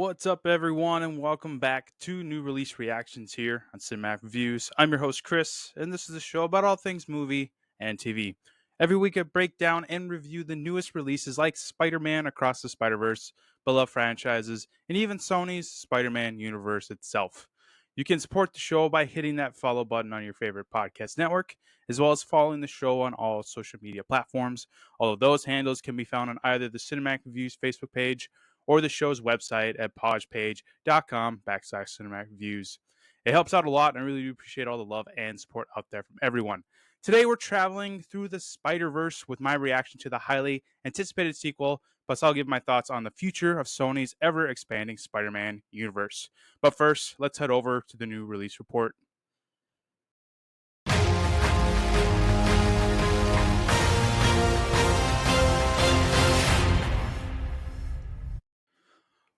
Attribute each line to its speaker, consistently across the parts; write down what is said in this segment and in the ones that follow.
Speaker 1: What's up, everyone, and welcome back to new release reactions here on Cinematic Reviews. I'm your host, Chris, and this is a show about all things movie and TV. Every week, I break down and review the newest releases like Spider-Man Across the Spider-Verse, beloved franchises, and even Sony's Spider-Man universe itself. You can support the show by hitting that follow button on your favorite podcast network, as well as following the show on all social media platforms. All of those handles can be found on either the Cinematic Reviews Facebook page or the show's website at podgepage.com/cinematic reviews. It helps out a lot, and I really do appreciate all the love and support out there from everyone. Today, we're traveling through the Spider-Verse with my reaction to the highly anticipated sequel, plus I'll give my thoughts on the future of Sony's ever-expanding Spider-Man universe. But first, let's head over to the new release report.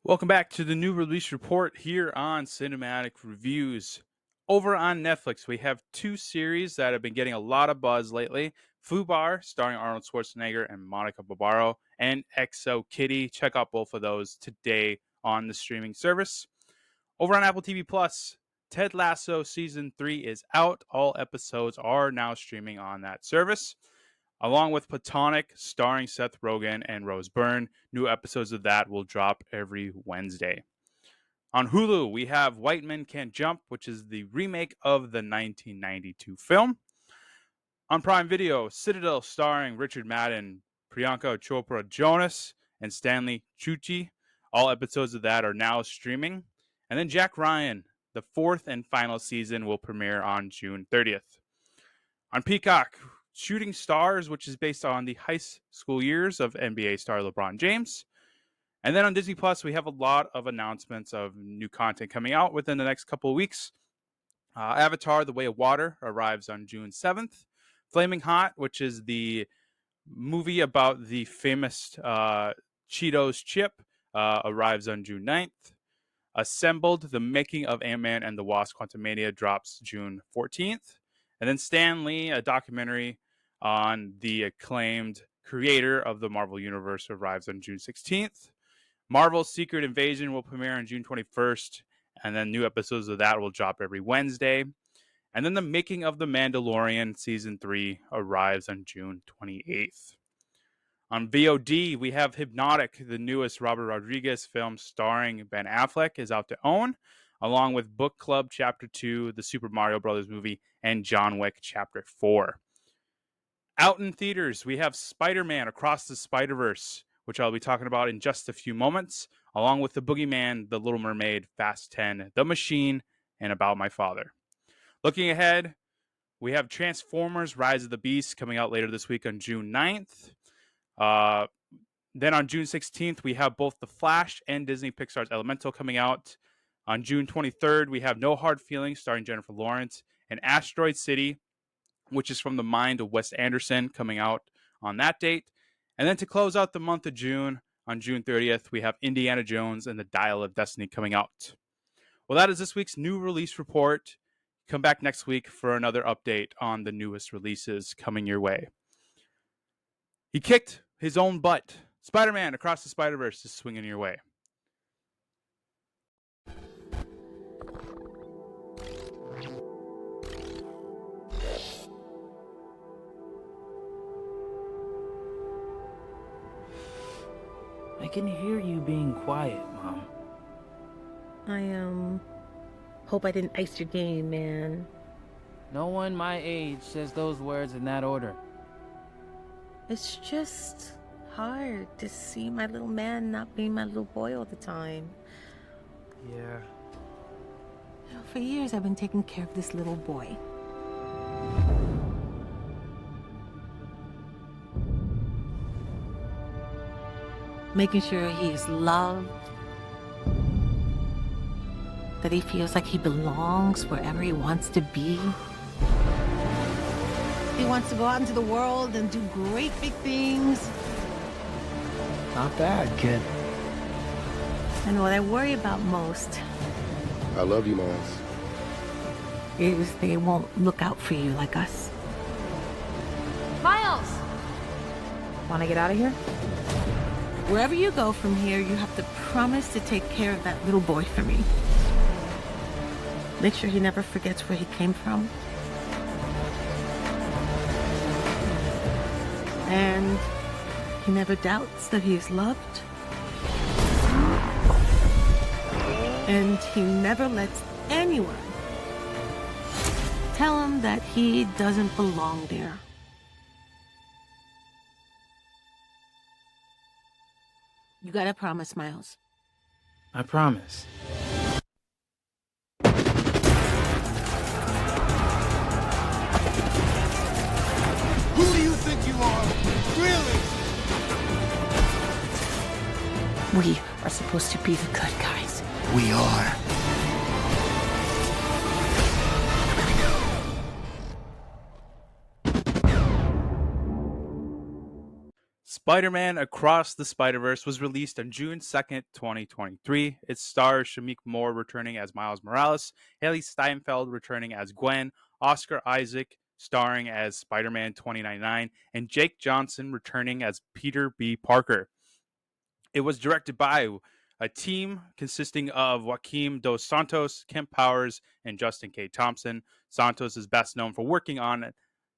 Speaker 1: Welcome back to the new release report here on Cinematic Reviews. Over on Netflix, we have two series that have been getting a lot of buzz lately. Fubar, starring Arnold Schwarzenegger and Monica Barbaro, and Exo Kitty. Check out both of those today on the streaming service. Over on Apple TV Plus, Ted Lasso Season 3 is out. All episodes are now streaming on that service. Along with Platonic, starring Seth Rogen and Rose Byrne. New episodes of that will drop every Wednesday. On Hulu, we have White Men Can't Jump, which is the remake of the 1992 film. On Prime Video, Citadel, starring Richard Madden, Priyanka Chopra Jonas, and Stanley Tucci. All episodes of that are now streaming. And then Jack Ryan, the fourth and final season, will premiere on June 30th. On Peacock, Shooting Stars, which is based on the high school years of NBA star LeBron James. And then on Disney Plus, we have a lot of announcements of new content coming out within the next couple of weeks. Avatar: The Way of Water arrives on June 7th. Flaming Hot, which is the movie about the famous Cheetos chip, arrives on June 9th. Assembled: The Making of Ant-Man and the Wasp: Quantumania drops June 14th. And then Stan Lee, a documentary on the acclaimed creator of the Marvel Universe, arrives on June 16th. Marvel's Secret Invasion will premiere on June 21st, and then new episodes of that will drop every Wednesday. And then The Making of The Mandalorian Season 3 arrives on June 28th. On VOD, we have Hypnotic, the newest Robert Rodriguez film starring Ben Affleck, is out to own, along with Book Club Chapter 2, the Super Mario Brothers movie, and John Wick Chapter 4. Out in theaters, we have Spider-Man Across the Spider-Verse, which I'll be talking about in just a few moments, along with The Boogeyman, The Little Mermaid, Fast 10, The Machine, and About My Father. Looking ahead, we have Transformers Rise of the Beast coming out later this week on June 9th. Then on June 16th, we have both The Flash and Disney Pixar's Elemental coming out. On June 23rd, we have No Hard Feelings starring Jennifer Lawrence, and Asteroid City, which is from the mind of Wes Anderson, coming out on that date. And then to close out the month of June, on June 30th, we have Indiana Jones and the Dial of Destiny coming out. Well, that is this week's new release report. Come back next week for another update on the newest releases coming your way. He kicked his own butt. Spider-Man Across the Spider-Verse is swinging your way.
Speaker 2: I can hear you being quiet, Mom.
Speaker 3: I hope I didn't ice your game, man.
Speaker 2: No one my age says those words in that order.
Speaker 3: It's just hard to see my little man not being my little boy all the time.
Speaker 2: Yeah.
Speaker 3: For years, I've been taking care of this little boy. Making sure he is loved, that he feels like he belongs wherever he wants to be. He wants to go out into the world and do great big things.
Speaker 2: Not bad, kid.
Speaker 3: And what I worry about most
Speaker 4: I love you, Miles.
Speaker 3: is they won't look out for you like us.
Speaker 5: Miles!
Speaker 3: Want to get out of here? Wherever you go from here, you have to promise to take care of that little boy for me. Make sure he never forgets where he came from. And he never doubts that he is loved. And he never lets anyone tell him that he doesn't belong there. You gotta promise, Miles.
Speaker 2: I promise.
Speaker 5: Who do you think you are? Really?
Speaker 3: We are supposed to be the good guys.
Speaker 5: We are.
Speaker 1: Spider-Man Across the Spider-Verse was released on June 2nd, 2023. It stars Shamik Moore returning as Miles Morales, Haley Steinfeld returning as Gwen, Oscar Isaac starring as Spider-Man 2099, and Jake Johnson returning as Peter B. Parker. It was directed by a team consisting of Joaquim Dos Santos, Kemp Powers, and Justin K. Thompson. Santos is best known for working on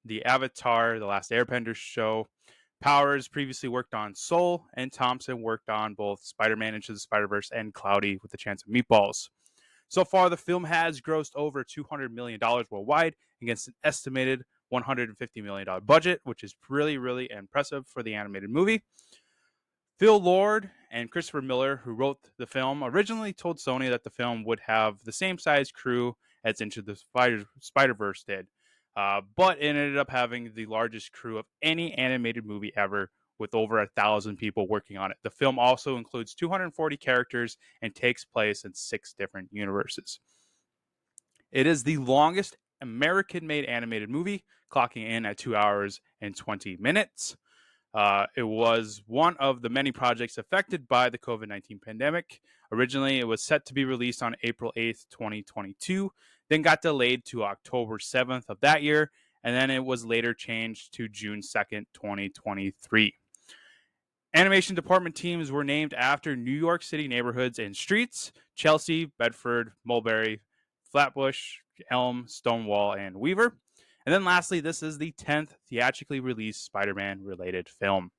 Speaker 1: the Avatar: The Last Airbender show. Powers previously worked on Soul, and Thompson worked on both Spider-Man Into the Spider-Verse and Cloudy with a Chance of Meatballs. So far, the film has grossed over $200 million worldwide against an estimated $150 million budget, which is really, really impressive for the animated movie. Phil Lord and Christopher Miller, who wrote the film, originally told Sony that the film would have the same size crew as Into the Spider-Verse did. But it ended up having the largest crew of any animated movie ever, with over 1,000 people working on it. The film also includes 240 characters and takes place in 6 different universes. It is the longest American-made animated movie, clocking in at 2 hours and 20 minutes. It was one of the many projects affected by the COVID-19 pandemic. Originally, it was set to be released on April 8th, 2022, then got delayed to October 7th of that year, and then it was later changed to June 2nd, 2023. Animation department teams were named after New York City neighborhoods and streets: Chelsea, Bedford, Mulberry, Flatbush, Elm, Stonewall, and Weaver. And then lastly, this is the 10th theatrically released Spider-Man related film.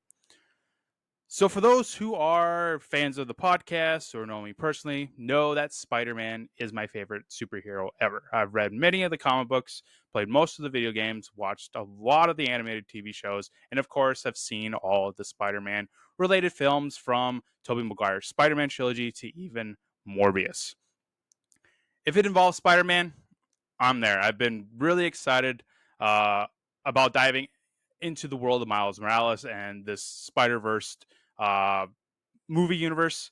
Speaker 1: So for those who are fans of the podcast or know me personally, know that Spider-Man is my favorite superhero ever. I've read many of the comic books, played most of the video games, watched a lot of the animated TV shows, and of course have seen all of the Spider-Man related films, from Tobey Maguire's Spider-Man trilogy to even Morbius. If it involves Spider-Man, I'm there. I've been really excited about diving into the world of Miles Morales and this Spider-Verse movie universe.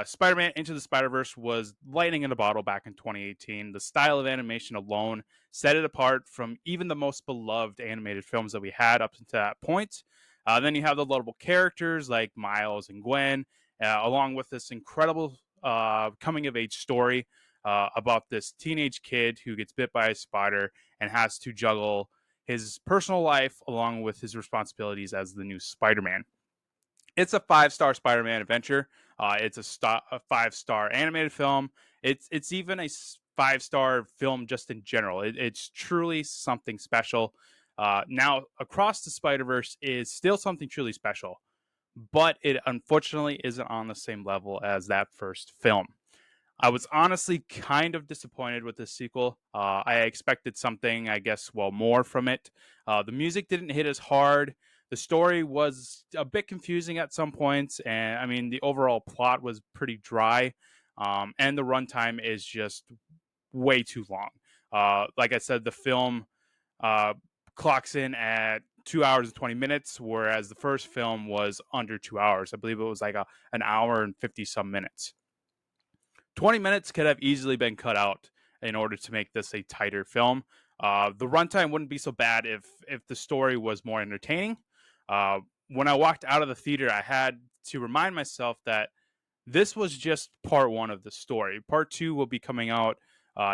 Speaker 1: Spider-Man Into the Spider-Verse was lightning in a bottle back in 2018. The style of animation alone set it apart from even the most beloved animated films that we had up until that point. Then you have the lovable characters like Miles and Gwen, along with this incredible coming-of-age story about this teenage kid who gets bit by a spider and has to juggle his personal life along with his responsibilities as the new Spider-Man. It's a 5-star Spider-Man adventure. It's a 5-star animated film. It's even a 5-star film just in general. It's truly something special. Now, Across the Spider-Verse is still something truly special, but it unfortunately isn't on the same level as that first film. I was honestly kind of disappointed with the sequel. I expected something, I guess, more from it. The music didn't hit as hard. The story was a bit confusing at some points, and I mean, the overall plot was pretty dry, and the runtime is just way too long. Like I said, the film clocks in at 2 hours and 20 minutes, whereas the first film was under 2 hours. I believe it was like an hour and 50 some minutes. 20 minutes could have easily been cut out in order to make this a tighter film. The runtime wouldn't be so bad if the story was more entertaining. When I walked out of the theater, I had to remind myself that this was just part 1 of the story. Part 2 will be coming out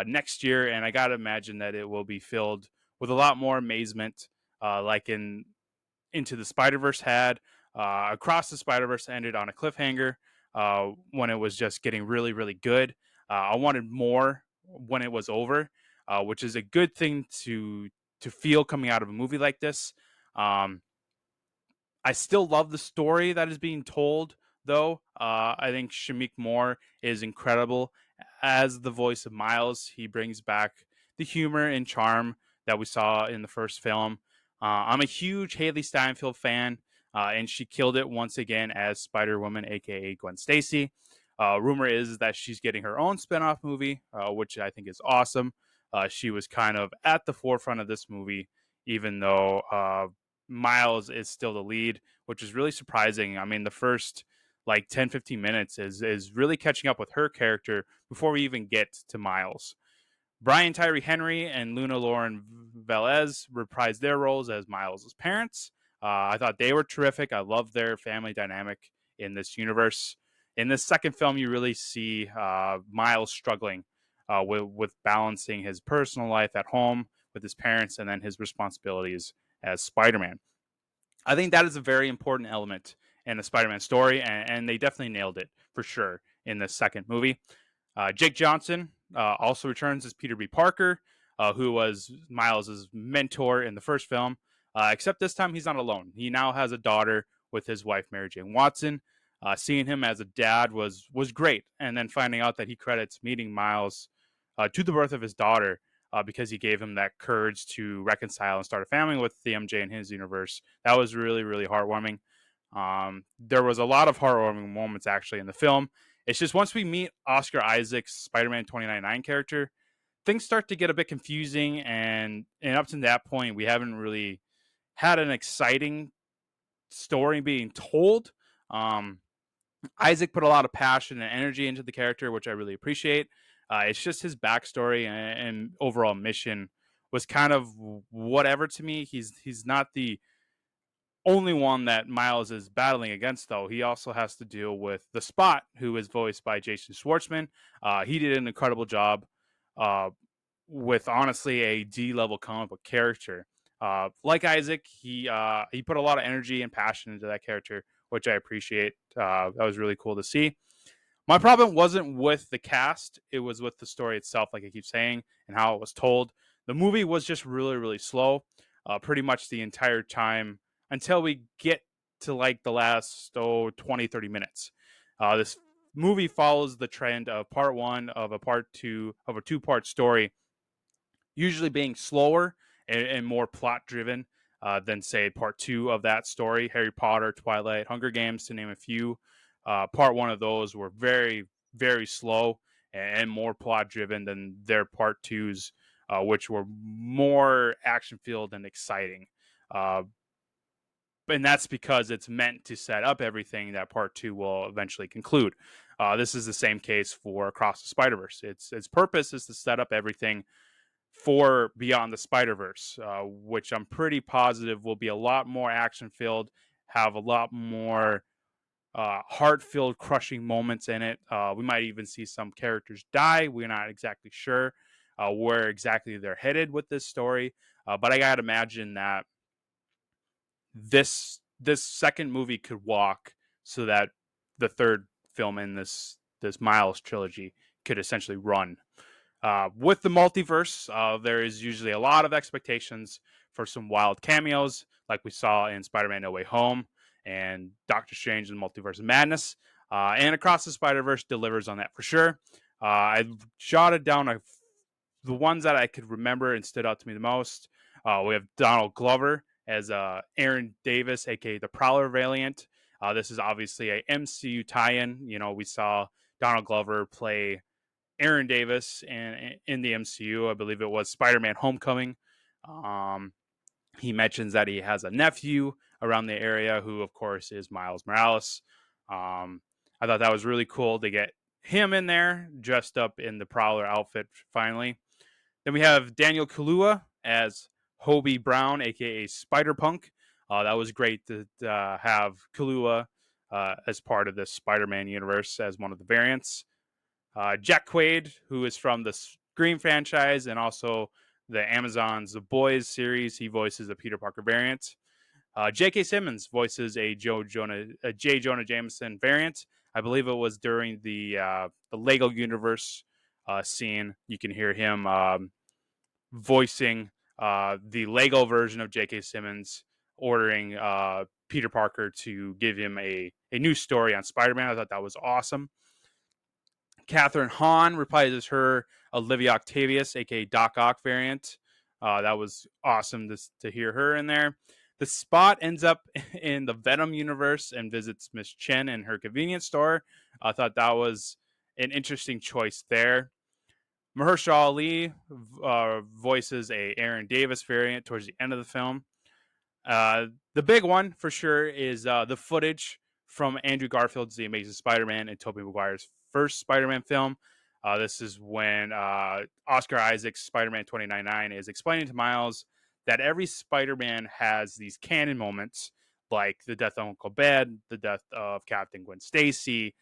Speaker 1: next year, and I gotta imagine that it will be filled with a lot more amazement, like Into the Spider-Verse had. Across the Spider-Verse ended on a cliffhanger when it was just getting really, really good. I wanted more when it was over, which is a good thing to feel coming out of a movie like this. Um, I still love the story that is being told, though. I think Shamik Moore is incredible as the voice of Miles. He brings back the humor and charm that we saw in the first film. I'm a huge Haley Steinfeld fan, and she killed it once again as Spider Woman, aka Gwen Stacy. Rumor is that she's getting her own spinoff movie, which I think is awesome. She was kind of at the forefront of this movie, even though Miles is still the lead, which is really surprising. I mean, the first like 10, 15 minutes is really catching up with her character before we even get to Miles. Brian Tyree Henry and Luna Lauren Velez reprised their roles as Miles' parents. I thought they were terrific. I love their family dynamic in this universe. In this second film, you really see Miles struggling with balancing his personal life at home with his parents and then his responsibilities as Spider-Man. I think that is a very important element in the Spider-Man story, and they definitely nailed it for sure in the second movie. Jake Johnson also returns as Peter B. Parker, who was Miles' mentor in the first film, except this time he's not alone. He now has a daughter with his wife, Mary Jane Watson. Seeing him as a dad was great, and then finding out that he credits meeting Miles to the birth of his daughter because he gave him that courage to reconcile and start a family with the MJ in his universe. That was really, really heartwarming. There was a lot of heartwarming moments actually in the film. It's just once we meet Oscar Isaac's Spider-Man 2099 character, things start to get a bit confusing, and up to that point, we haven't really had an exciting story being told. Isaac put a lot of passion and energy into the character, which I really appreciate. It's just his backstory and overall mission was kind of whatever to me. He's not the only one that Miles is battling against, though. He also has to deal with the Spot, who is voiced by Jason Schwartzman. He did an incredible job with honestly a D-level comic book character. Like Isaac, he put a lot of energy and passion into that character, which I appreciate. That was really cool to see. My problem wasn't with the cast. It was with the story itself, like I keep saying, and how it was told. The movie was just really, really slow, pretty much the entire time until we get to like the last 20, 30 minutes. This movie follows the trend of part one of a two-part story, usually being slower and more plot driven than say part two of that story. Harry Potter, Twilight, Hunger Games, to name a few. Part one of those were very, very slow and more plot driven than their part twos, which were more action filled and exciting. And that's because it's meant to set up everything that part two will eventually conclude. This is the same case for Across the Spider-Verse. Its purpose is to set up everything for Beyond the Spider-Verse, which I'm pretty positive will be a lot more action-filled, have a lot more heart-filled, crushing moments in it. We might even see some characters die. We're not exactly sure where exactly they're headed with this story, but I gotta imagine that this second movie could walk so that the third film in this Miles trilogy could essentially run. With the multiverse, there is usually a lot of expectations for some wild cameos, like we saw in Spider-Man: No Way Home and Doctor Strange and the Multiverse of Madness. And Across the Spider-Verse delivers on that for sure. I jotted down the ones that I could remember and stood out to me the most. We have Donald Glover as Aaron Davis, aka the Prowler variant. This is obviously a MCU tie-in. You know, we saw Donald Glover play Aaron Davis in the MCU. I believe it was Spider-Man: Homecoming. He mentions that he has a nephew around the area who, of course, is Miles Morales. I thought that was really cool to get him in there, dressed up in the Prowler outfit finally. Then we have Daniel Kaluuya as Hobie Brown, aka Spider-Punk. That was great to have Kaluuya as part of the Spider-Man universe as one of the variants. Jack Quaid, who is from the Scream franchise and also the Amazon's The Boys series. He voices the Peter Parker variant. J.K. Simmons voices a J. Jonah Jameson variant. I believe it was during the Lego universe scene. You can hear him voicing the Lego version of J.K. Simmons, ordering Peter Parker to give him a new story on Spider-Man. I thought that was awesome. Catherine Hahn reprises her Olivia Octavius, aka Doc Ock variant. That was awesome to hear her in there. The Spot ends up in the Venom universe and visits Miss Chen in her convenience store. I thought that was an interesting choice there. Mahershala Ali voices a Aaron Davis variant towards the end of the film. The big one for sure is the footage from Andrew Garfield's The Amazing Spider-Man and Tobey Maguire's first Spider-Man film. This is when Oscar Isaac's Spider-Man 2099 is explaining to Miles that every Spider-Man has these canon moments, like the death of Uncle Ben, the death of Captain Gwen Stacy,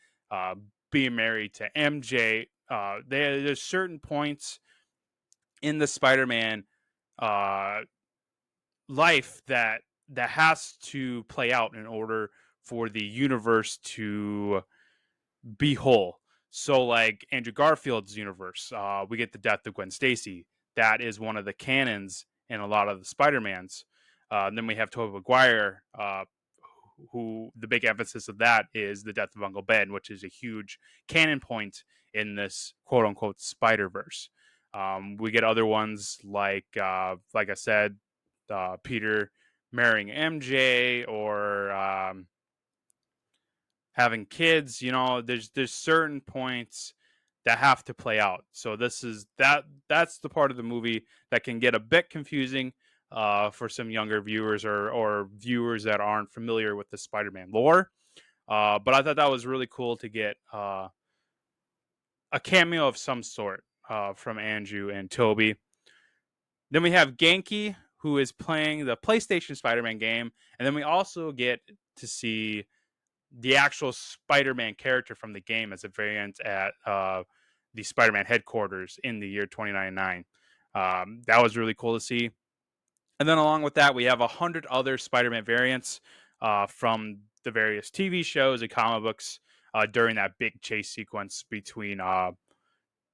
Speaker 1: being married to MJ. There's certain points in the Spider-Man life that has to play out in order for the universe to be whole. So, like Andrew Garfield's universe, we get the death of Gwen Stacy. That is one of the canons in a lot of the Spider-Mans. Then we have Tobey Maguire, who the big emphasis of that is the death of Uncle Ben, which is a huge canon point in this quote unquote Spider-Verse. We get other ones like I said, Peter marrying MJ or having kids. There's certain points that have to play out. So that's the part of the movie that can get a bit confusing for some younger viewers or viewers that aren't familiar with the Spider-Man lore. But I thought that was really cool to get a cameo of some sort from Andrew and Toby. Then we have Genki, who is playing the PlayStation Spider-Man game. And then we also get to see the actual Spider-Man character from the game as a variant at the Spider-Man headquarters in the year 2099. That was really cool to see. And then along with that, we have 100 other Spider-Man variants from the various TV shows and comic books during that big chase sequence between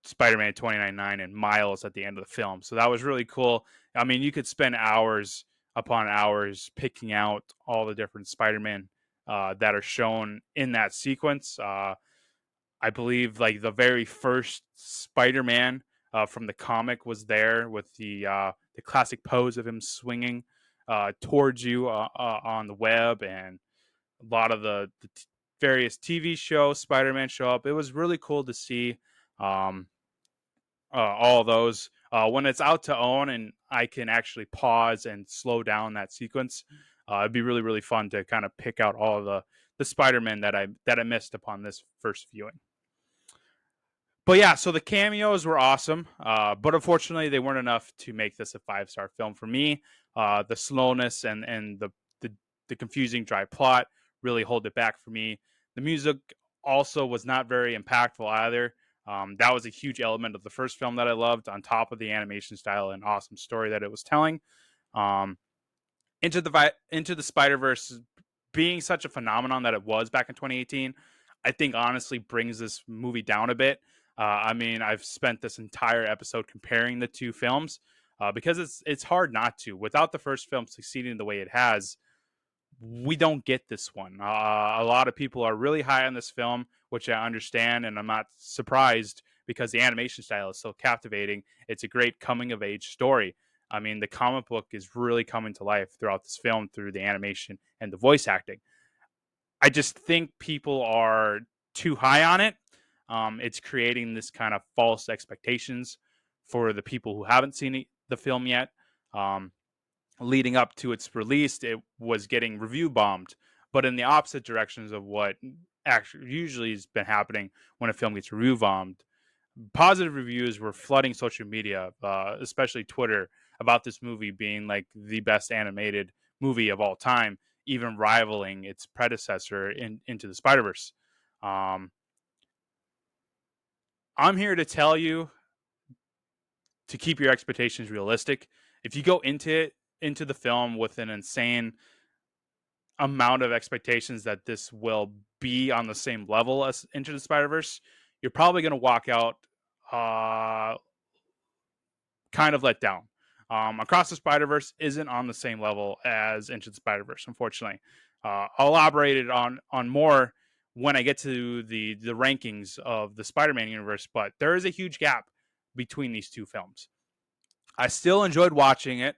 Speaker 1: Spider-Man 2099 and Miles at the end of the film. So that was really cool. I mean, you could spend hours upon hours picking out all the different Spider-Man that are shown in that sequence. I believe like the very first Spider-Man from the comic was there with the classic pose of him swinging towards you on the web, and a lot of the various TV shows Spider-Man show up. It was really cool to see all of those when it's out to own and I can actually pause and slow down that sequence. It'd be really, really fun to kind of pick out all of the Spider-Man that I missed upon this first viewing. But yeah, so the cameos were awesome, but unfortunately they weren't enough to make this a 5-star film for me. The slowness and the confusing dry plot really hold it back for me. The music also was not very impactful either. That was a huge element of the first film that I loved, on top of the animation style and awesome story that it was telling. Into the Spider-Verse being such a phenomenon that it was back in 2018, I think honestly brings this movie down a bit. I mean, I've spent this entire episode comparing the two films because it's hard not to. Without the first film succeeding the way it has, we don't get this one. A lot of people are really high on this film, which I understand, and I'm not surprised because the animation style is so captivating. It's a great coming-of-age story. I mean, the comic book is really coming to life throughout this film through the animation and the voice acting. I just think people are too high on it. It's creating this kind of false expectations for the people who haven't seen the film yet. Leading up to its release, it was getting review bombed, but in the opposite directions of what actually usually has been happening when a film gets review bombed. Positive reviews were flooding social media, especially Twitter, about this movie being like the best animated movie of all time, even rivaling its predecessor Into the Spider-Verse. I'm here to tell you to keep your expectations realistic. If you go into the film with an insane amount of expectations that this will be on the same level as Into the Spider-Verse, you're probably going to walk out uh, kind of let down. Across the Spider-Verse isn't on the same level as Into the Spider-Verse, unfortunately. I'll elaborate it on more when I get to the rankings of the Spider-Man universe, but there is a huge gap between these two films. I still enjoyed watching it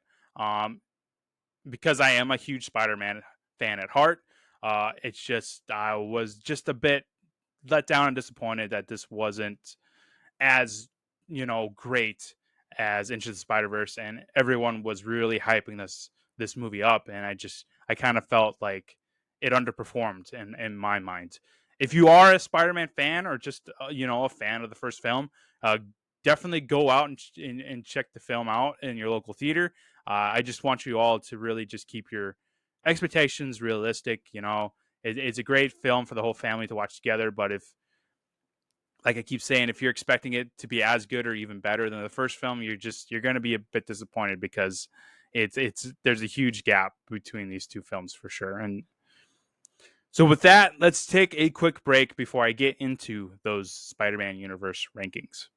Speaker 1: because I am a huge Spider-Man fan at heart. It's just I was just a bit let down and disappointed that this wasn't as great as Into the Spider Verse, and everyone was really hyping this movie up, and I kind of felt like it underperformed in my mind. If you are a Spider-Man fan or just a fan of the first film, uh, definitely go out and check the film out in your local theater. I just want you all to really just keep your expectations realistic. It's a great film for the whole family to watch together, but if like I keep saying, if you're expecting it to be as good or even better than the first film, you're going to be a bit disappointed because it's there's a huge gap between these two films for sure. And so with that, let's take a quick break before I get into those Spider-Man universe rankings.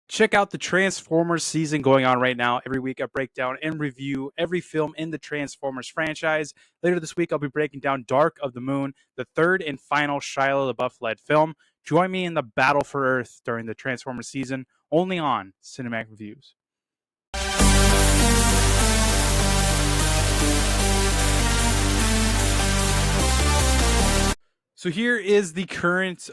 Speaker 1: Check out the Transformers season going on right now. Every week I break down and review every film in the Transformers franchise. Later this week I'll be breaking down Dark of the Moon, the third and final Shia LaBeouf-led film. Join me in the battle for Earth during the Transformers season, only on Cinematic Reviews. So here is the current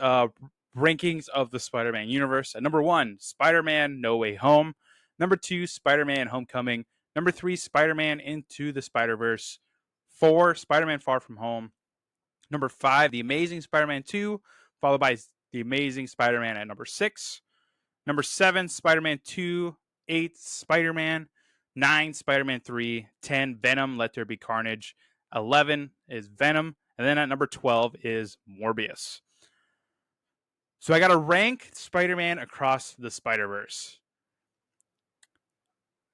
Speaker 1: rankings of the Spider-Man universe. At number 1, Spider-Man No Way Home. Number 2, Spider-Man Homecoming. Number 3, Spider-Man Into the Spider-Verse. 4, Spider-Man Far From Home. Number 5, The Amazing Spider-Man 2, followed by The Amazing Spider-Man at number 6. Number 7, Spider-Man 2. 8, Spider-Man. 9, Spider-Man 3. 10, Venom, Let There Be Carnage. 11 is Venom. And then at number 12 is Morbius. So I got to rank Spider-Man across the Spider-Verse.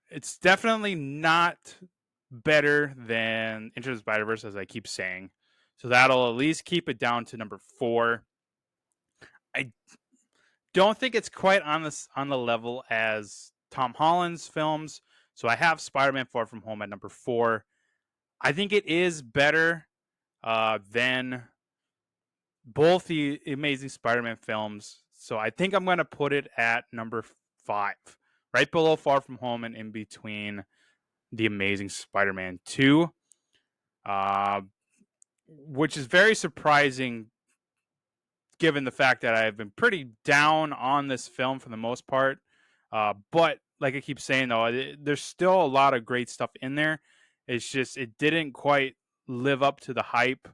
Speaker 1: It's definitely not better than Into the Spider-Verse, as I keep saying. So that'll at least keep it down to number 4. I don't think it's quite on the level as Tom Holland's films. So I have Spider-Man Far From Home at number 4. I think it is better than both the Amazing Spider-Man films. So I think I'm going to put it at number 5, right below Far From Home and in between the Amazing Spider-Man 2, which is very surprising given the fact that I've been pretty down on this film for the most part. But like I keep saying, though, there's still a lot of great stuff in there. It's just it didn't quite live up to the hype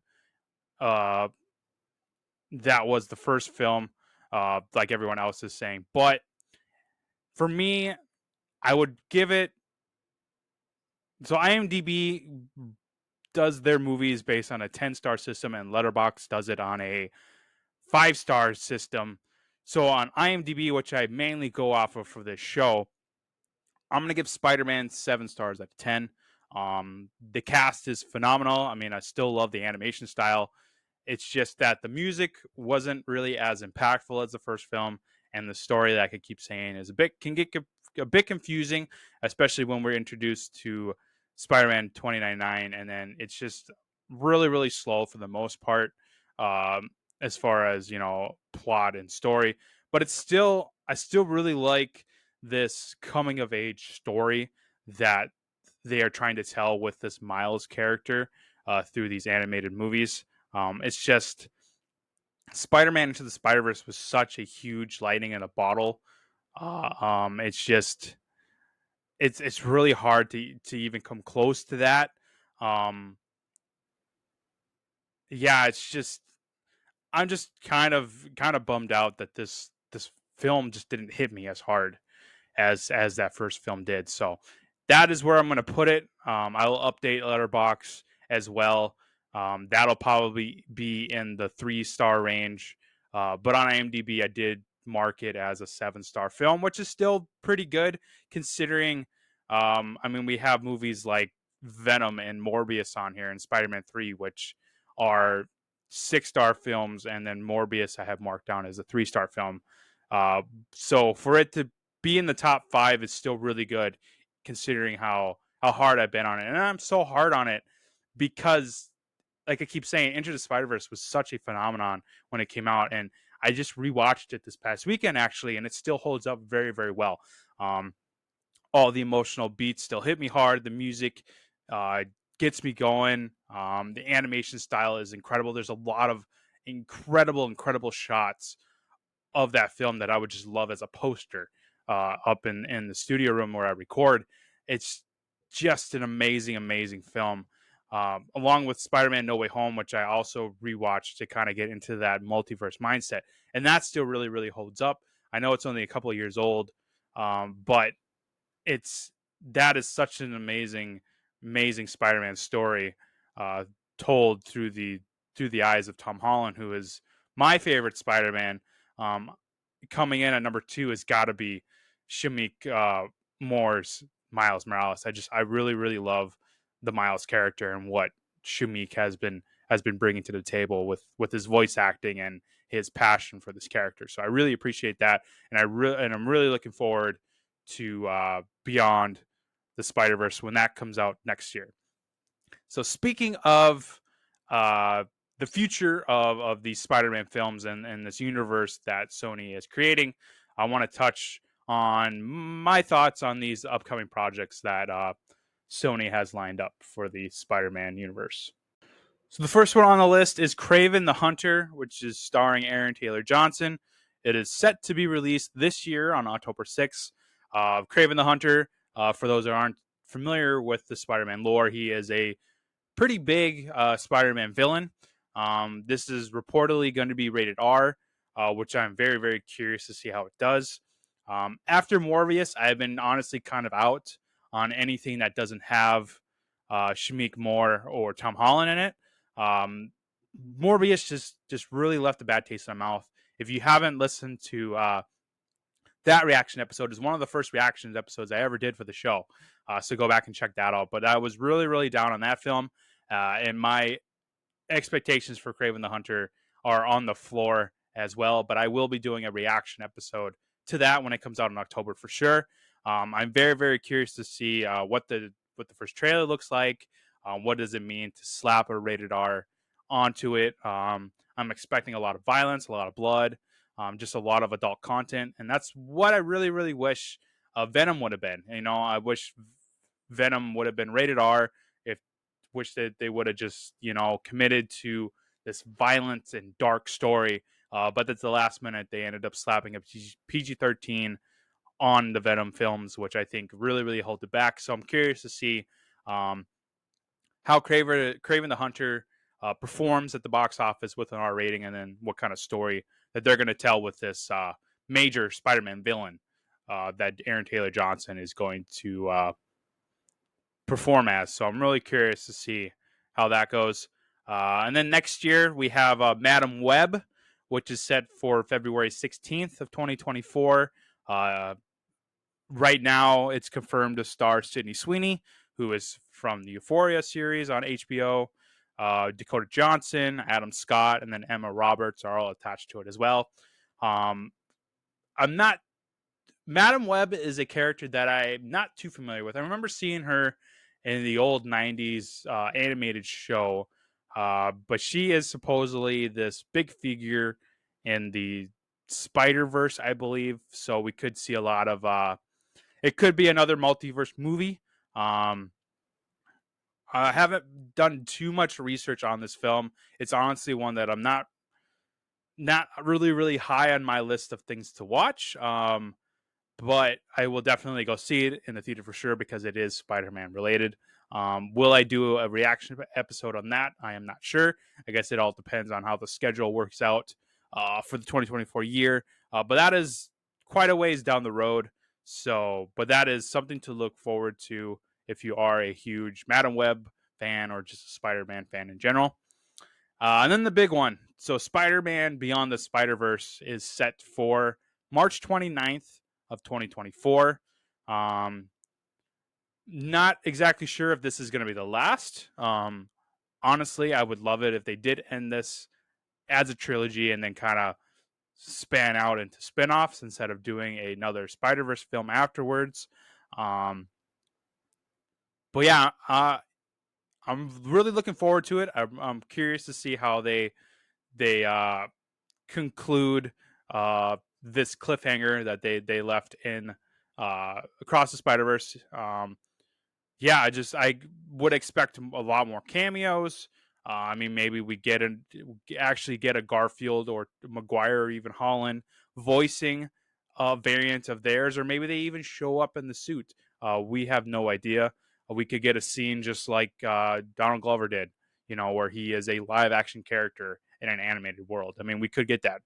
Speaker 1: that was the first film, like everyone else is saying. But for me, I would give it. So IMDb does their movies based on a 10-star system, and Letterboxd does it on a 5-star system. So on IMDb, which I mainly go off of for this show, I'm gonna give Spider-Man 7 stars out of 10. The cast is phenomenal. I mean, I still love the animation style. It's just that the music wasn't really as impactful as the first film, and the story, that I could keep saying, is can get a bit confusing, especially when we're introduced to Spider-Man 2099, and then it's just really, really slow for the most part, as far as plot and story. But I still really like this coming of age story that they are trying to tell with this Miles character through these animated movies. It's just Spider-Man Into the Spider-Verse was such a huge lightning in a bottle. It's just it's really hard to even come close to that. Yeah, it's just I'm just kind of bummed out that this film just didn't hit me as hard as that first film did. So that is where I'm going to put it. I will update Letterboxd as well. That'll probably be in the 3-star range But on IMDb, I did mark it as a 7-star film, which is still pretty good considering. I mean, we have movies like Venom and Morbius on here, and Spider-Man 3, which are 6-star films, and then Morbius I have marked down as a 3-star film. Uh, so for it to be in the top 5 is still really good, considering how hard I've been on it, and I'm so hard on it because, like I keep saying, Into the Spider-Verse was such a phenomenon when it came out, and I just rewatched it this past weekend actually, and it still holds up very, very well. Um, all the emotional beats still hit me hard. The music uh, gets me going. The animation style is incredible. There's a lot of incredible shots of that film that I would just love as a poster up in the studio room where I record. It's just an amazing film. Along with Spider-Man No Way Home, which I also rewatched to kind of get into that multiverse mindset. And that still really holds up. I know it's only a couple of years old, but it's that is such an amazing Spider-Man story uh, told through the eyes of Tom Holland, who is my favorite Spider-Man. Um, Coming in at number 2 has got to be Shamik Moore's Miles Morales. I really love the Miles character and what Shamik has been bringing to the table with his voice acting and his passion for this character. So I really appreciate that, and I'm really looking forward to Beyond the Spider-Verse when that comes out next year. So speaking of uh, the future of these Spider-Man films and this universe that Sony is creating, I want to touch on my thoughts on these upcoming projects that Sony has lined up for the Spider-Man universe. So the first one on the list is Kraven the Hunter, which is starring Aaron Taylor Johnson. It is set to be released this year on October 6th. Kraven the Hunter, for those that aren't familiar with the Spider-Man lore, he is a pretty big Spider-Man villain. This is reportedly going to be rated R, which I'm very curious to see how it does. After Morbius, I've been honestly kind of out on anything that doesn't have Shamik Moore or Tom Holland in it. Morbius just really left a bad taste in my mouth. If you haven't listened to that reaction episode, is one of the first reactions episodes I ever did for the show. So go back and check that out. But I was really down on that film, and my expectations for Kraven the Hunter are on the floor as well. But I will be doing a reaction episode to that when it comes out in October for sure. I'm very curious to see what the first trailer looks like. What does it mean to slap a rated R onto it? I'm expecting a lot of violence, a lot of blood, just a lot of adult content, and that's what I really wish Venom would have been. You know, I wish Venom would have been rated R. Wish that they would have just, you know, committed to this violent and dark story. But at the last minute, they ended up slapping a PG-13 on the Venom films, which I think really hold it back. So I'm curious to see how Kraven the Hunter performs at the box office with an R rating, and then what kind of story that they're going to tell with this major Spider-Man villain that Aaron Taylor Johnson is going to perform as. So I'm really curious to see how that goes. And then next year we have Madam Web, which is set for February 16th of 2024. Right now it's confirmed to star Sydney Sweeney, who is from the Euphoria series on HBO. Dakota Johnson, Adam Scott, and then Emma Roberts are all attached to it as well. Madam Web is a character that I'm not too familiar with. I remember seeing her in the old 90s animated show, but she is supposedly this big figure in the Spider-Verse, I believe. So we could see a lot of it could be another multiverse movie. I haven't done too much research on this film. It's honestly one that I'm not really high on my list of things to watch. But I will definitely go see it in the theater for sure because it is Spider-Man related. Will I do a reaction episode on that? I am not sure. I guess it all depends on how the schedule works out for the 2024 year. But that is quite a ways down the road. But that is something to look forward to if you are a huge Madam Web fan or just a Spider-Man fan in general. And then the big one, So Spider-Man Beyond the Spider-Verse is set for March 29th of 2024. Not exactly sure if this is going to be the last. Honestly, I would love it if they did end this as a trilogy and then kind of span out into spin-offs instead of doing another Spider-Verse film afterwards. Um, but yeah, I'm really looking forward to it. I'm curious to see how they conclude this cliffhanger that they left in Across the Spider-Verse. Yeah, I would expect a lot more cameos. I mean, maybe we actually get a Garfield or Maguire or even Holland voicing a variant of theirs, or maybe they even show up in the suit. We have no idea. We could get a scene just like Donald Glover did, where he is a live action character in an animated world. I mean, we could get that.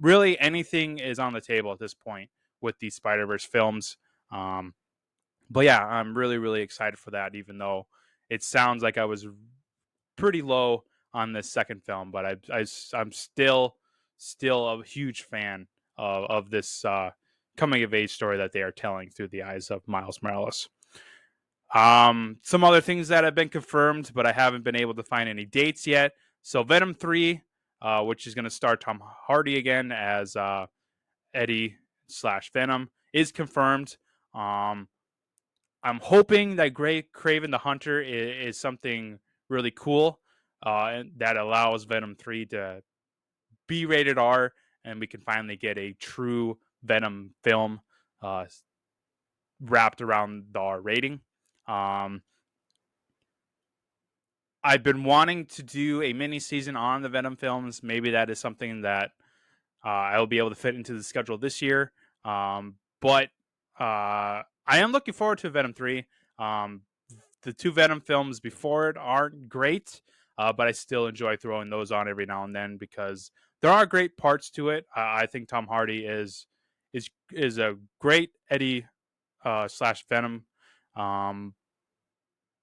Speaker 1: Really, anything is on the table at this point with these Spider-Verse films. But yeah, I'm really, really excited for that, even though it sounds like I was pretty low on this second film, but I'm still a huge fan of this coming of age story that they are telling through the eyes of Miles Morales. Some other things that have been confirmed, but I haven't been able to find any dates yet. So Venom 3, which is going to star Tom Hardy again as Eddie / Venom, is confirmed. I'm hoping that Craven the Hunter is something really cool and that allows Venom 3 to be rated R, and we can finally get a true Venom film wrapped around the R rating. I've been wanting to do a mini season on the Venom films. Maybe that is something that I'll be able to fit into the schedule this year. But I am looking forward to Venom 3. The two Venom films before it aren't great, but I still enjoy throwing those on every now and then because there are great parts to it. I think Tom Hardy is a great Eddie / Venom. But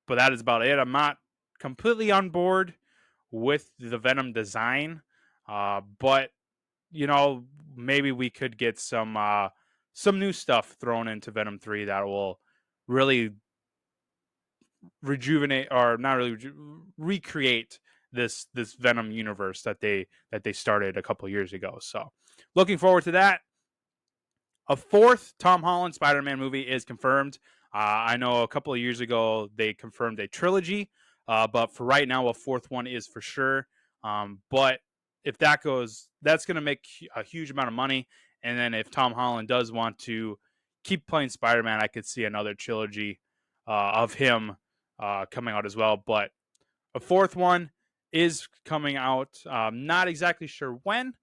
Speaker 1: that is about it. I'm not completely on board with the Venom design, but maybe we could get some new stuff thrown into Venom 3 that will really rejuvenate, or not really recreate this Venom universe that they started a couple years ago. So looking forward to that. A fourth Tom Holland Spider-Man movie is confirmed. I know a couple of years ago they confirmed a trilogy, but for right now, a fourth one is for sure. But if that goes, that's going to make a huge amount of money. And then if Tom Holland does want to keep playing Spider-Man, I could see another trilogy of him coming out as well. But a fourth one is coming out. Not exactly sure when.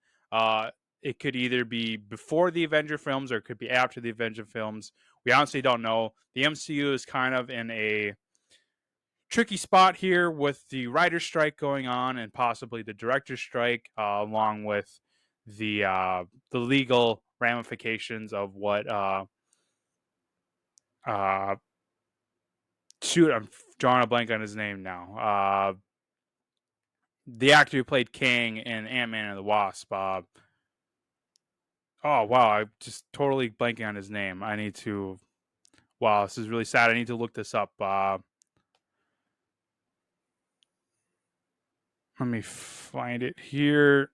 Speaker 1: It could either be before the Avenger films or it could be after the Avenger films. We honestly don't know. The MCU is kind of in a tricky spot here with the writer's strike going on and possibly the director's strike, along with the legal ramifications of what shoot, I'm drawing a blank on his name now. The actor who played Kang in Ant-Man and the Wasp. Oh wow, I'm just totally blanking on his name. I need to. Wow, this is really sad. I need to look this up. Let me find it here.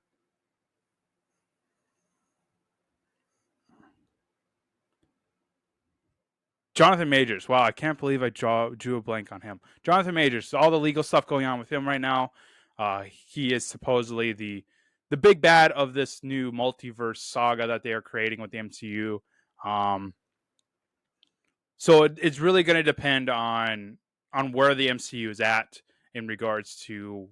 Speaker 1: Jonathan Majors. Wow, I can't believe I drew a blank on him. Jonathan Majors. All the legal stuff going on with him right now. He is supposedly the big bad of this new multiverse saga that they are creating with the MCU. So it's really going to depend on where the MCU is at in regards to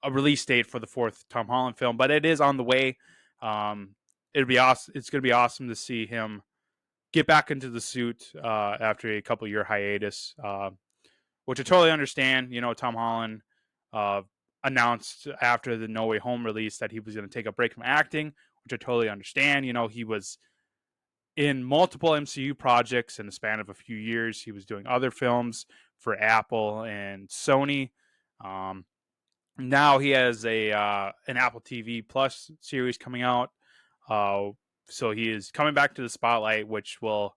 Speaker 1: a release date for the fourth Tom Holland film, but it is on the way. It'd be awesome. It's going to be awesome to see him get back into the suit after a couple year hiatus, which I totally understand. Tom Holland announced after the No Way Home release that he was going to take a break from acting, which I totally understand. He was in multiple MCU projects in the span of a few years. He was doing other films for Apple and Sony. Now he has a an Apple TV Plus series coming out. Uh, so he is coming back to the spotlight, which will,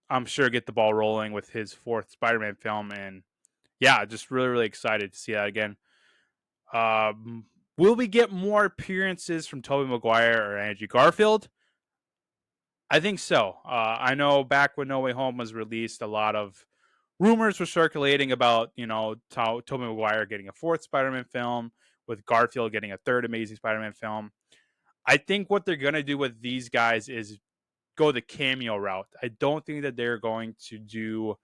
Speaker 1: I'm sure, get the ball rolling with his fourth Spider-Man film. And yeah, just really, really excited to see that again. Will we get more appearances from Tobey Maguire or Andrew Garfield? I think so. I know back when No Way Home was released, a lot of rumors were circulating about, Tobey Maguire getting a fourth Spider-Man film, with Garfield getting a third Amazing Spider-Man film. I think what they're gonna do with these guys is go the cameo route. I don't think that they're going to do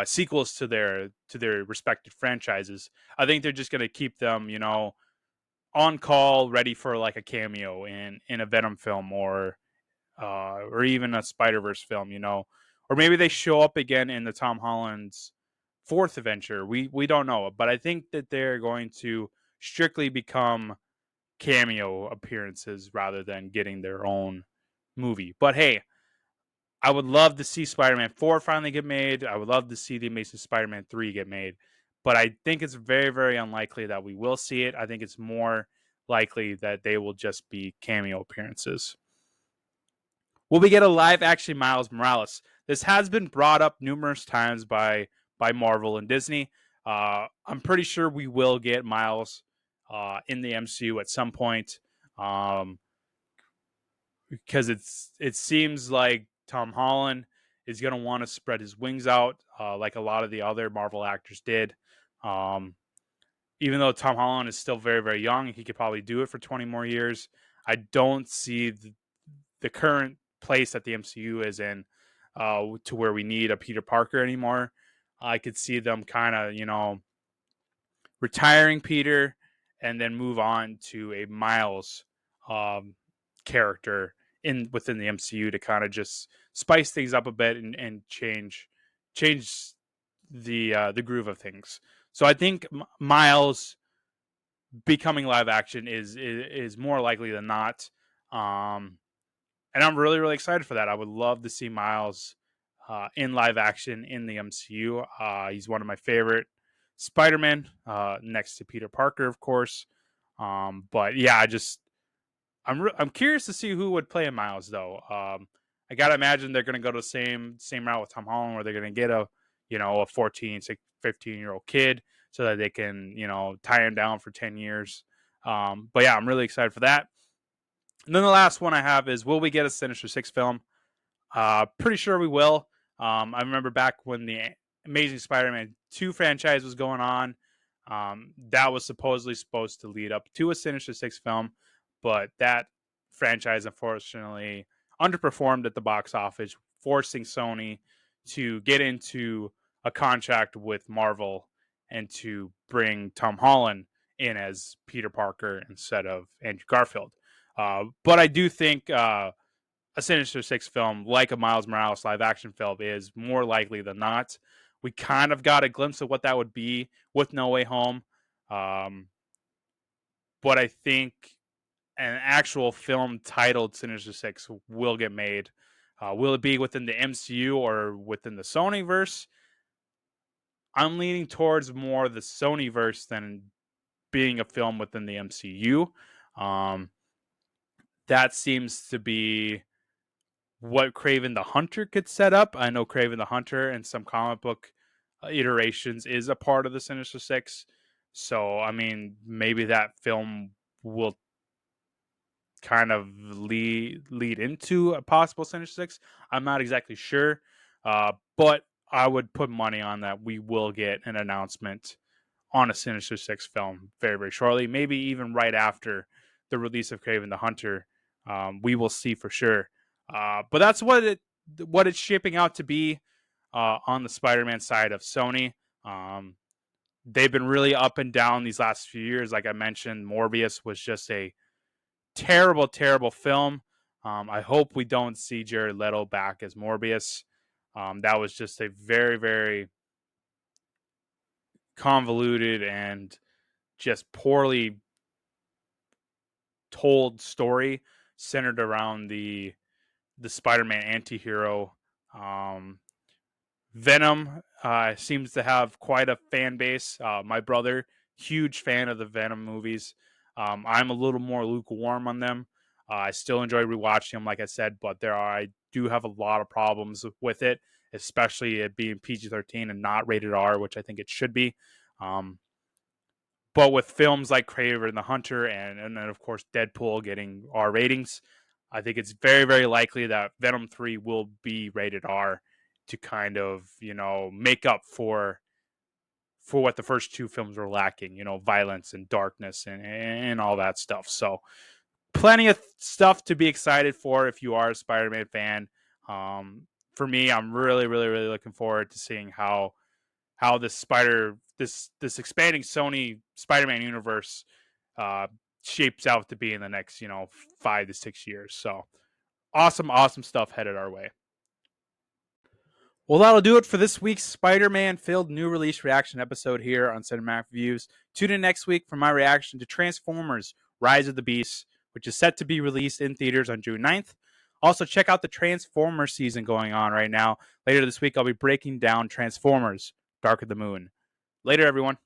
Speaker 1: sequels to their respective franchises. I think they're just gonna keep them, on call, ready for like a cameo in a Venom film or even a Spider Verse film, or maybe they show up again in the Tom Holland's fourth adventure. We don't know, but I think that they're going to strictly become cameo appearances rather than getting their own movie. But hey, I would love to see Spider-Man 4 finally get made. I would love to see the Amazing Spider-Man 3 get made. But I think it's very, very unlikely that we will see it. I think it's more likely that they will just be cameo appearances. Will we get a live action Miles Morales? This has been brought up numerous times by Marvel and Disney. I'm pretty sure we will get Miles in the MCU at some point, because it seems like Tom Holland is going to want to spread his wings out, like a lot of the other Marvel actors did. Um, Even though Tom Holland is still very, very young, he could probably do it for 20 more years. I don't see the current place that the MCU is in to where we need a Peter Parker anymore. I could see them kind of, retiring Peter and then move on to a Miles character within the MCU to kind of just spice things up a bit and change the groove of things. So I think Miles becoming live action is more likely than not. And I'm really, really excited for that. I would love to see Miles in live action in the MCU. He's one of my favorite Spider-Man, next to Peter Parker, of course. But yeah, I'm curious to see who would play Miles, though. I gotta imagine they're gonna go to the same route with Tom Holland, where they're gonna get a 14, 15-year-old kid so that they can tie him down for 10 years. But yeah, I'm really excited for that. And then the last one I have is, will we get a Sinister Six film? Pretty sure we will. I remember back when the Amazing Spider-Man 2 franchise was going on. That was supposed to lead up to a Sinister Six film, but that franchise unfortunately underperformed at the box office, forcing Sony to get into a contract with Marvel and to bring Tom Holland in as Peter Parker instead of Andrew Garfield. But I do think a Sinister Six film, like a Miles Morales live action film, is more likely than not. We kind of got a glimpse of what that would be with No Way Home. But I think an actual film titled Sinister Six will get made. Will it be within the MCU or within the Sony verse? I'm leaning towards more the Sony verse than being a film within the MCU. That seems to be what Kraven the Hunter could set up. I know Kraven the Hunter in some comic book iterations is a part of the Sinister Six. So, I mean, maybe that film will kind of lead into a possible Sinister Six. I'm not exactly sure. But I would put money on that we will get an announcement on a Sinister Six film very, very shortly. Maybe even right after the release of Kraven the Hunter. We will see for sure. But that's what it's shaping out to be on the Spider-Man side of Sony. They've been really up and down these last few years. Like I mentioned, Morbius was just a terrible, terrible film. I hope we don't see Jared Leto back as Morbius. That was just a very, very convoluted and just poorly told story centered around the Spider-Man anti-hero. Venom seems to have quite a fan base. My brother huge fan of the Venom movies. I'm a little more lukewarm on them. I still enjoy rewatching them, like I said, but I do have a lot of problems with it, especially it being PG-13 and not rated R, which I think it should be. Um, but with films like Kraven the Hunter and then of course Deadpool getting R ratings, I think it's very, very likely that Venom 3 will be rated R to kind of, make up for what the first two films were lacking, violence and darkness and all that stuff. So plenty of stuff to be excited for if you are a Spider-Man fan. For me, I'm really, really, really looking forward to seeing how this expanding Sony Spider-Man universe uh, shapes out to be in the next 5 to 6 years. So awesome stuff headed our way. Well, that'll do it for this week's Spider-Man filled new release reaction episode here on Cinematic Reviews. Tune in next week for my reaction to Transformers Rise of the Beasts, which is set to be released in theaters on June 9th. Also, check out the Transformers season going on right now. Later this week, I'll be breaking down Transformers Dark of the Moon. Later, everyone.